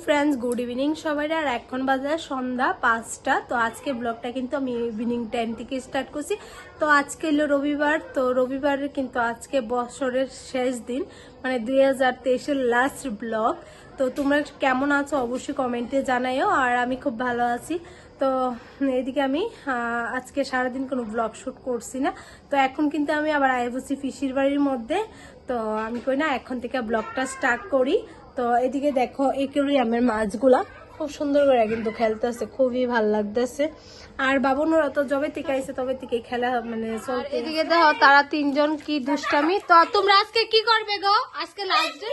Friends, good evening সবাই। আর এখন বাজে সন্ধ্যা 5টা। তো আজকে ব্লগটা কিন্তু আমি ইভিনিং টাইম থেকে স্টার্ট করছি। তো আজকে হলো রবিবার। তো রবিবারে কিন্তু আজকে বছরের শেষ দিন, মানে 2023-এর লাস্ট ব্লগ। তো তোমরা কেমন আছো অবশ্যই কমেন্টে জানাইও। আর আমি খুব ভালো আছি। তো এদিকে আমি আজকে সারাদিন কোনো ব্লগ শ্যুট করছি না। তো এখন কিন্তু আমি আবার আয় বসি পিসির বাড়ির মধ্যে। তো আমি কই না এখন থেকে ব্লগটা স্টার্ট করি। তো এদিকে দেখো একুরিয়ামের মাছগুলা খুব সুন্দর করে কিন্তু খেলতেছে, খুবই ভালো লাগতেছে। আর বাবনুরা তো যবে থেকে আইছে তবে থেকে খেলা মানে চলতে। এদিকে দেখো তারা তিনজন কি দুষ্টামি। তো তোমরা আজকে কি করবে গো? আজকে লাস্ট ডে,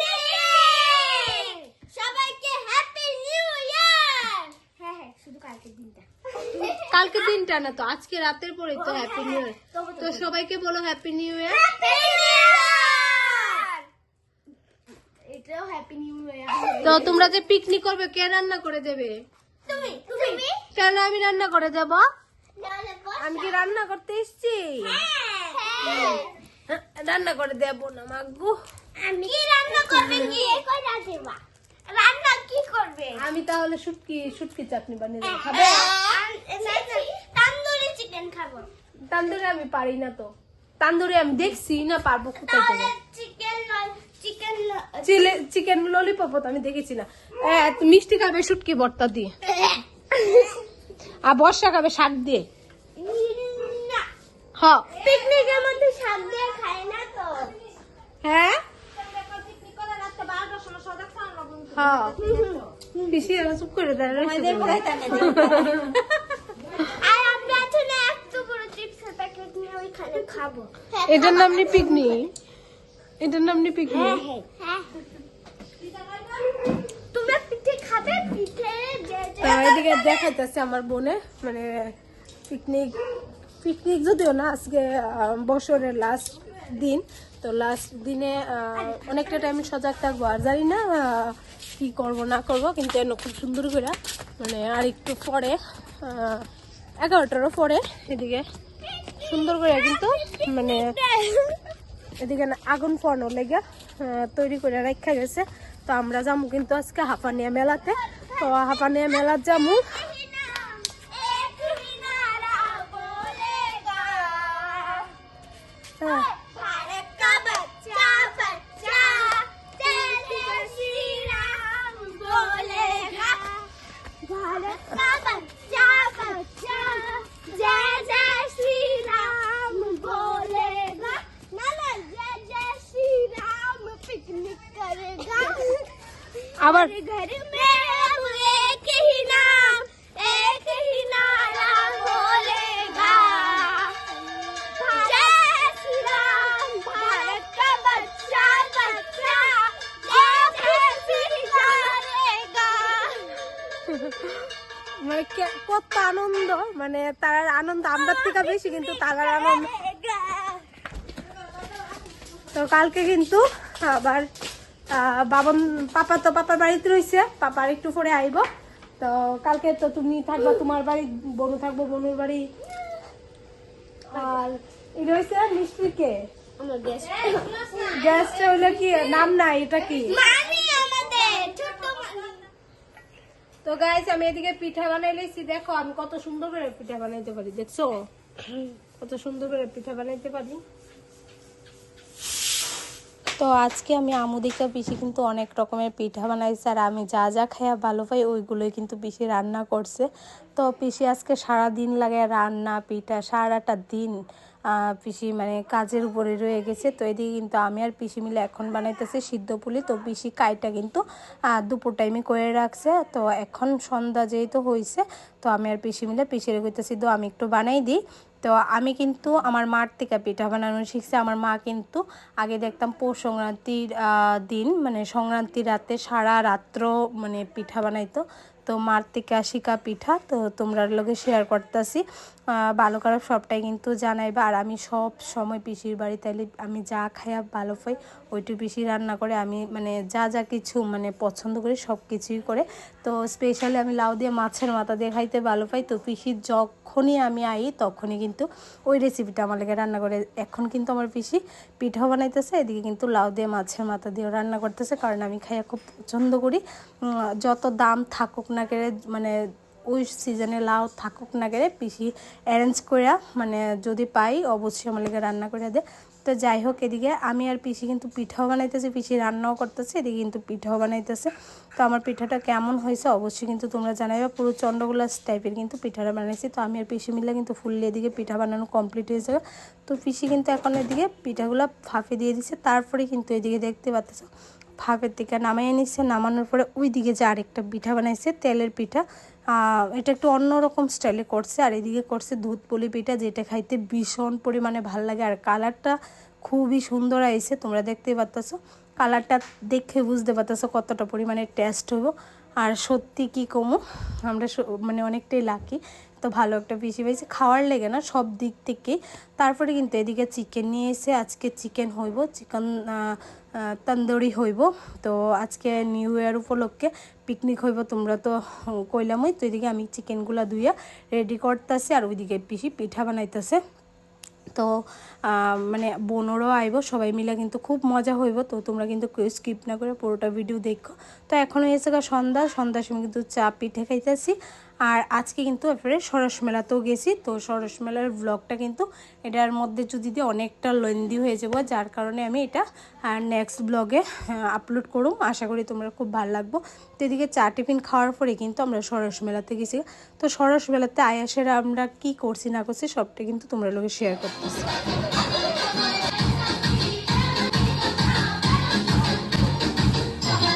সবাইকে হ্যাপি নিউ ইয়ার। হ্যাঁ শুধু কালকের দিনটা, কালকে দিনটা না তো, আজকে রাতের পরে তো হ্যাপি নিউ ইয়ার। তো সবাইকে বলো হ্যাপি নিউ ইয়ার। এটাও হ্যাপি নিউ ইয়ার। তো তোমরা যে পিকনিক করবে কে রান্না করে দেবে? তুমি কেন আমি রান্না করে দেব? আমি কি রান্না করতে এসেছি? রান্না করে দেব না মাগু। আমি কি রান্না করবে? কি কইরা দেবা? রান্না কি করবে? আমি তাহলে শুটকি চাটনি বানিয়ে দেব, খাবে? তন্দুরি চিকেন খাবো। তান্দুরি আমি পারি না তো। তান্দুরি আমি দেখছি না, পারবো কোথায় দেবো? চিকেন ললিপপ তো আমি দেখেছি না। মিষ্টি খাবে শুটকি ভর্তা দিয়ে, আর বর্ষা খাবে শাক দিয়ে। হ্যাঁ পিকনিকের মধ্যে শাক দিয়ে খায় না তো। হ্যাঁ হ্যাঁ পিসি চুপ করে দেয়। আর আমরা এখন একটু বড় চিপসের প্যাকেট নিয়ে ওইখানে খাবো। এটার নাম নি পিকনিক, এটার নাম নি পিকনিক। হ্যাঁ তুমি পিঠে খাবে? পিঠে তো এদিকে দেখাইতেছে আমার বোনে, মানে পিকনিক যদিও না, আজকে বছরের লাস্ট দিন। তো লাস্ট দিনে অনেকটা টাইম সজাগ থাকবো। আর জানি না কি করব না করব, কিন্তু এনে খুব সুন্দর করে মানে আর একটু পরে 11টারও পরে এদিকে সুন্দর করে কিন্তু মানে এদিকে আগুন ফোড়ানোর লেগে তৈরি করে রাখা গেছে। তো আমরা যাবো কিন্তু আজকে হাঁপানিয়া মেলাতে। তো হাঁপানিয়া মেলার যাবো। হ্যাঁ भारत का बच्चा बच्चा जय जय श्री राम बोलेगा। भारत का बच्चा बच्चा जय जय श्री राम बोलेगा। नाना जय जय श्री राम पिकनिक करेगा। আবার घर में अब एक ही नाम एक ही नारा बोलेगा। जय श्री राम भारत का बच्चा बच्चा जय जय श्री करेगा। মানে কত আনন্দ, মানে তার আনন্দ আমরা থেকে বেশি কিন্তু তার আনন্দ। তো কালকে কিন্তু আবার পাপার বাড়িতে রয়েছে, পাপার একটু পরে আইব। তো কালকে তো তুমি থাকবা তোমার বাড়ি, বনু থাকবো বনুর বাড়ি। আর এটা হয়েছে মিষ্টিকে আমার গ্যাসটা হইলো কি নাম নাই, এটা কি? মামি আমাদের ছোট মামি। তো গাইস আমি এদিকে পিঠা বানাই লইছি। দেখো আমি কত সুন্দর করে পিঠা বানাইতে পারি, দেখছো কত সুন্দর করে পিঠা বানাইতে পারি। তো আজকে আমি আমুদিকা পিসি কিন্তু অনেক রকমের পিঠা বানাইছে। আর আমি যা যা খাইয়া ভালো পাই ওইগুলোই কিন্তু পিসি রান্না করছে। তো পিসি আজকে সারা দিন লাগে রান্না পিঠা, সারাটা দিন পিসি মানে কাজের উপরে রয়ে গেছে। তো এদিকে কিন্তু আমি আর পিসি মিলে এখন বানাইতেছি সিদ্ধ পুলি। তো পিসি কাইটা কিন্তু দুপুর টাইমে করে রাখছে। তো এখন সন্ধ্যা যেহেতু হয়েছে, তো আমি আর পিসি মিলে পিসিরে কইতেছি তো আমি একটু বানাই দিই। তো আমি কিন্তু আমার মার থেকে পিঠা বানানো শিখছি। আমার মা কিন্তু আগে দেখতাম পৌষ সংক্রান্তির দিন, মানে সংক্রান্তির রাতে সারা রাত্র মানে পিঠা বানাইতো। তো মার থেকে শিকা পিঠা তো তোমরা লগে শেয়ার করতেছি। ভালো খারাপ সবটাই কিন্তু জানাইবা। আর আমি সব সময় পিসির বাড়ি তাইলে আমি যা খাইয়া ভালো পাই ওইটু পিসি রান্না করে, আমি মানে যা যা কিছু মানে পছন্দ করি সব কিছুই করে। তো স্পেশালি আমি লাউ দিয়ে মাছের মাথা দিয়ে খাইতে ভালো পাই। তো পিসির যখনই আমি আই তখনই কিন্তু ওই রেসিপিটা আমার লেগে রান্না করে। এখন কিন্তু আমার পিসি পিঠাও বানাইতেছে, এদিকে কিন্তু লাউ দিয়ে মাছের মাথা দিয়েও রান্না করতেছে, কারণ আমি খাইয়া খুব পছন্দ করি। যত দাম থাকুক না করে মানে ওই সিজনে লাউ থাকুক না করে পিসি অ্যারেঞ্জ করে মানে যদি পাই অবশ্যই আমার লেগে রান্না করে দেয়। তো যাই হোক, এদিকে আমি আর পিসি কিন্তু পিঠাও বানাইতেছি, পিসি রান্নাও করতেছে, এদিকে কিন্তু পিঠাও বানাইতেছে। তো আমার পিঠাটা কেমন হয়েছে অবশ্যই কিন্তু তোমরা জানাইবা। পুরো চন্দ্রগোলাস টাইপের কিন্তু পিঠাটা বানাইছি। তো আমি আর পিসি মিলে কিন্তু ফুললি এদিকে পিঠা বানানো কমপ্লিট হয়েছে। তো পিসি কিন্তু এখন এদিকে পিঠাগুলো ফাঁপে দিয়ে দিচ্ছে। তারপরে কিন্তু এদিকে দেখতে পাচ্ছ ভাপের থেকে নামাইয়ে নিচ্ছে। নামানোর পরে ওই দিকে যে আরেকটা পিঠা বানাইছে তেলের পিঠা, এটা একটু অন্যরকম স্টাইলে করছে। আর এদিকে করছে দুধ পুলি পিঠা, যেটা খাইতে ভীষণ পরিমাণে ভাল লাগে। আর কালারটা খুবই সুন্দর আইছে, তোমরা দেখতেই পাচ্ছ। কালারটা দেখে বুঝতে পারতেছো কতটা পরিমাণে টেস্ট হইব। আর সত্যি কি কমু, আমরা মানে অনেকটাই লাকি। তো ভালো একটা পিসি পাইছি, খাওয়ার লেগে না সব দিক থেকেই। তারপরে কিন্তু এদিকে চিকেন নিয়ে এসে আজকে চিকেন হইব, চিকেন তন্দুরি হইব। তো আজকে নিউ ইয়ার উপলক্ষে পিকনিক হইব, তোমরা তো কইলামই। তো এদিকে আমি চিকেনগুলো ধুইয়া রেডি করতেছি, আর ওইদিকে পিসি পিঠা বানাইতেছে। তো মানে বোনরাও আইব, সবাই মিলে কিন্তু খুব মজা হইব। তো তোমরা কিন্তু কেউ স্কিপ না করে পুরোটা ভিডিও দেখো। তো এখন হয়েছে সন্ধ্যার সময় কিন্তু চা পিঠে খাইতেছি। আর আজকে কিন্তু এরপরে সরস মেলাতেও গেছি। তো সরস মেলার ব্লগটা কিন্তু এটার মধ্যে যদি দিয়ে অনেকটা লেন্দি হয়ে যাবো, যার কারণে আমি এটা নেক্সট ব্লগে আপলোড করুম। আশা করি তোমরা খুব ভালো লাগবো। তো এদিকে চা টিফিন খাওয়ার পরে কিন্তু আমরা সরস মেলাতে গেছি। তো সরস মেলাতে আয়াসেরা আমরা কি করছি না করছি সবটা কিন্তু তোমরা লোকে শেয়ার করতেছি।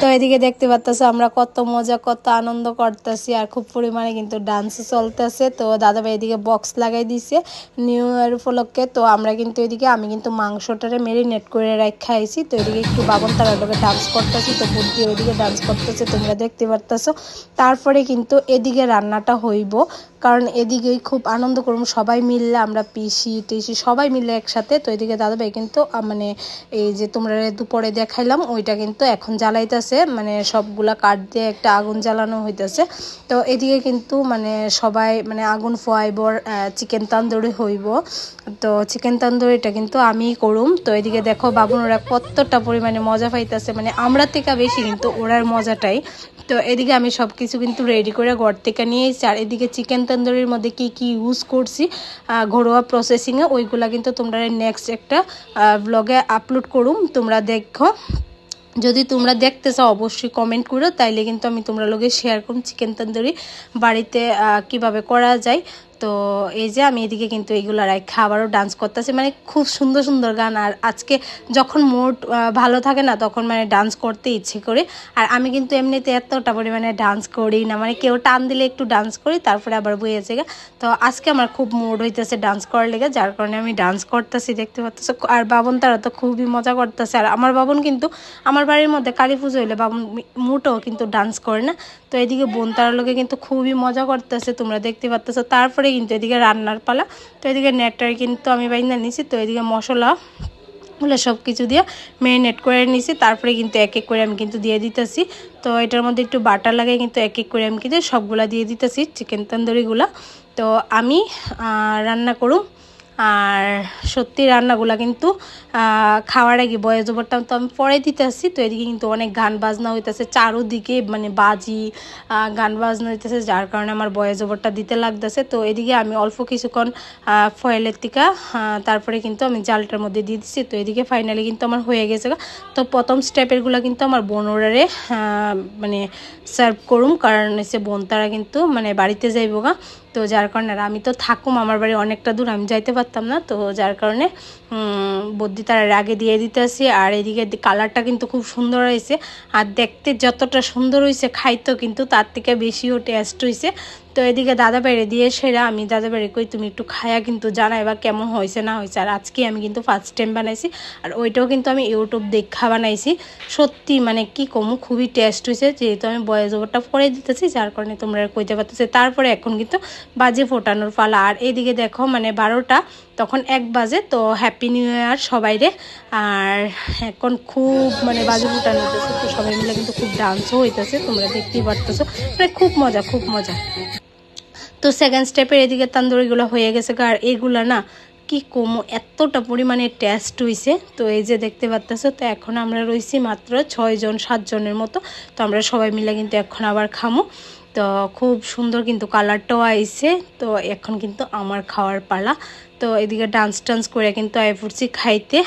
তো এদিকে দেখতে পাচ্তেছো আমরা কত মজা কত আনন্দ করতেছি, আর খুব পরিমাণে কিন্তু ডান্স চলতেছে। তো দাদাভাই এদিকে বক্স লাগাই দিছে নিউ ইয়ার উপলক্ষে। তো আমরা কিন্তু এদিকে আমি কিন্তু মাংসটারে মেরিনেট করে রাখা আইছি। তো এদিকে একটু বাবন তারা লোকে ডান্স করতেছি, তো বুদ্ধি ওইদিকে ডান্স করতেছে, তোমরা দেখতে পারতেছো। তারপরে কিন্তু এদিকে রান্নাটা হইব, কারণ এদিকেই খুব আনন্দ করবো সবাই মিললে, আমরা পিসি টিসি সবাই মিলে একসাথে। তো এদিকে দাদাভাই কিন্তু মানে এই যে তোমরা দুপুরে দেখাইলাম ওইটা কিন্তু এখন জ্বালাইতেছে, মানে সবগুলা কাঠ দিয়ে একটা আগুন জ্বালানো হইতেছে। তো এদিকে কিন্তু মানে সবাই মানে আগুন ফোয়াইব, চিকেন তন্দুরি হইব। তো চিকেন তন্দুরিটা কিন্তু আমিই করুম। তো এদিকে দেখো বাবুন ওরা কতটা পরিমাণে মজা পাইতেছে, মানে আমরা থেকে বেশি কিন্তু ওরার মজাটাই। তো এদিকে আমি সব কিছু কিন্তু রেডি করে ঘর থেকে নিয়ে এসেছি। আর এদিকে চিকেন তন্দুরির মধ্যে কি কি ইউজ করছি ঘরোয়া প্রসেসিংয়ে, ওইগুলা কিন্তু তোমরা নেক্সট একটা ব্লগে আপলোড করুম, তোমরা দেখো। যদি তোমরা দেখতে চাও অবশ্যই কমেন্ট করো, তাইলে কিন্তু আমি তোমরা লগে শেয়ার করুন চিকেন তন্দুরি বাড়িতে কিভাবে করা যায়। তো এই যে আমি এদিকে কিন্তু এইগুলো রাখা আবারও ডান্স করতেছি, মানে খুব সুন্দর সুন্দর গান। আর আজকে যখন মুড ভালো থাকে না তখন মানে ডান্স করতে ইচ্ছে করে। আর আমি কিন্তু এমনিতে এতটা পরিমাণে ডান্স করি না, মানে কেউ টান দিলে একটু ডান্স করি তারপরে আবার বইয়েছে গা। তো আজকে আমার খুব মুড হইতেছে ডান্স করার লেগে, যার কারণে আমি ডান্স করতেছি, দেখতে পাচ্তেছো। আর বাবন তারা তো খুবই মজা করতেছে। আর আমার বাবন কিন্তু আমার বাড়ির মধ্যে কালী পুজো হইলে বাবন মুটও কিন্তু ডান্স করে না। তো এদিকে বোন তার লোকে কিন্তু খুবই মজা করতেছে, তোমরা দেখতে পাচ্তেছো। তারপরে কিন্তু এদিকে রান্নার পালা। তো এদিকে নেটটার কিন্তু আমি বাইন্দা নিছি। তো এদিকে মশলা ওগুলো সব কিছু দিয়ে ম্যারিনেট করে নিছি, তারপরে কিন্তু এক এক করে আমি কিন্তু দিয়ে দিতেছি। তো এটার মধ্যে একটু বাটার লাগাই কিন্তু এক এক করে আমি কিন্তু সবগুলা দিয়ে দিতেছি চিকেন তন্দুরিগুলা। তো আমি রান্না করুম। আর সত্যি রান্নাগুলা কিন্তু খাওয়ার আগে বয়েস ওভারটা তো আমি পরে দিতে আসছি। তো এদিকে কিন্তু অনেক গান বাজনা হইতেছে চারোদিকে, মানে বাজি গান বাজনা হইতেছে, যার কারণে আমার বয়েস ওভারটা দিতে লাগতেছে। তো এদিকে আমি অল্প কিছুক্ষণ ফয়েলের টিকা তারপরে কিন্তু আমি জালটার মধ্যে দিয়ে দিচ্ছি। তো এদিকে ফাইনালি কিন্তু আমার হয়ে গেছে। তো প্রথম স্টেপেরগুলো কিন্তু আমার বোনরারে মানে সার্ভ করুম, কারণ হচ্ছে বোন তারা কিন্তু মানে বাড়িতে যাইব গা। তো যার কারণে আর আমি তো থাকুম আমার বাড়ি অনেকটা দূর, আমি যাইতে পারতাম না। তো যার কারণে বদ্যি তার আগে দিয়ে দিতে আসি। আর এদিকে কালারটা কিন্তু খুব সুন্দর হয়েছে, আর দেখতে যতটা সুন্দর হয়েছে খাইতেও কিন্তু তার থেকে বেশিও টেস্ট হয়েছে। তো এদিকে দাদা বাইরে দিয়ে সেরা আমি দাদা বাইরে কই তুমি একটু খায়া কিন্তু জানাইবা কেমন হয়েছে না হয়েছে। আর আজকে আমি কিন্তু ফার্স্ট টাইম বানাইছি, আর ওইটাও কিন্তু আমি ইউটিউব দেখা বানাইছি। সত্যি মানে কি কমু খুবই টেস্ট হয়েছে, যেহেতু আমি ভয়েস ওভারটা করে দিতেছি যার কারণে তোমরা কইতে পারতেছে। তারপরে এখন কিন্তু বাজে ফোটানোর পালা। আর এইদিকে দেখো মানে 12টা তখন 1 বাজে। তো হ্যাপি নিউ ইয়ার সবাইরে। আর এখন খুব মানে বাজে ফোটানো হইতেছে, তো সবাই মিলে কিন্তু খুব ডান্সও হইতেছে, তোমরা দেখতেই পারতেছো, মানে খুব মজা খুব মজা। তো সেকেন্ড স্টেপের এদিকে তান্দুরিগুলো হয়ে গেছে, আর এইগুলা না কি কমো এতটা পরিমাণে টেস্ট হইছে। তো এই যে দেখতে পাচ্তেছো, তো এখন আমরা রইছি মাত্র 6 জন 7 জনের মতো। তো আমরা সবাই মিলে কিন্তু এখন আবার খামো। তো খুব সুন্দর কিন্তু কালারটাও আইছে। তো এখন কিন্তু আমার খাওয়ার পালা। তো এদিকে ডান্স টান্স করে কিন্তু আই পড়ছি খাইতে।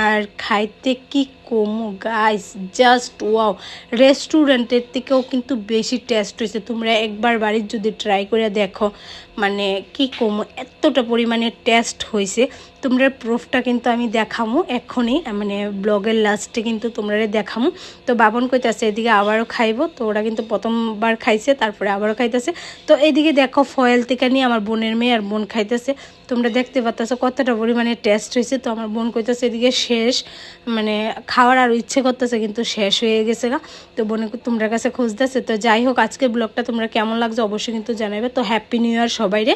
আর খাইতে কি কমো গাইস, জাস্ট ওয়াও, রেস্টুরেন্টের থেকেও কিন্তু বেশি টেস্ট হয়েছে। তোমরা একবার বাড়ির যদি ট্রাই করে দেখো, মানে কি কমো এতটা পরিমাণে টেস্ট হয়েছে। তোমরা প্রুফটা কিন্তু আমি দেখামো এখনই, মানে ব্লগের লাস্টে কিন্তু তোমরা দেখামো। তো বাবন কইতাছে এদিকে আবারও খাইবো। তো ওরা কিন্তু প্রথমবার খাইছে, তারপরে আবারও খাইতেছে। তো এইদিকে দেখো ফয়েল থেকে নিয়ে আমার বোনের মেয়ে আর বোন খাইতেছে। তোমরা দেখতে পাচ্তেছো কতটা পরিমাণে টেস্ট হয়েছে। তো আমার বোন কইতেছে এদিকে শেষ, মানে খাওয়ার আরও ইচ্ছে করতেছে কিন্তু শেষ হয়ে গেছে গা। তো বোনে তোমরা কাছে খুঁজতেছে। তো যাই হোক, আজকের ব্লগটা তোমরা কেমন লাগছে অবশ্যই কিন্তু জানাবে। তো হ্যাপি নিউ ইয়ার সবাইরে।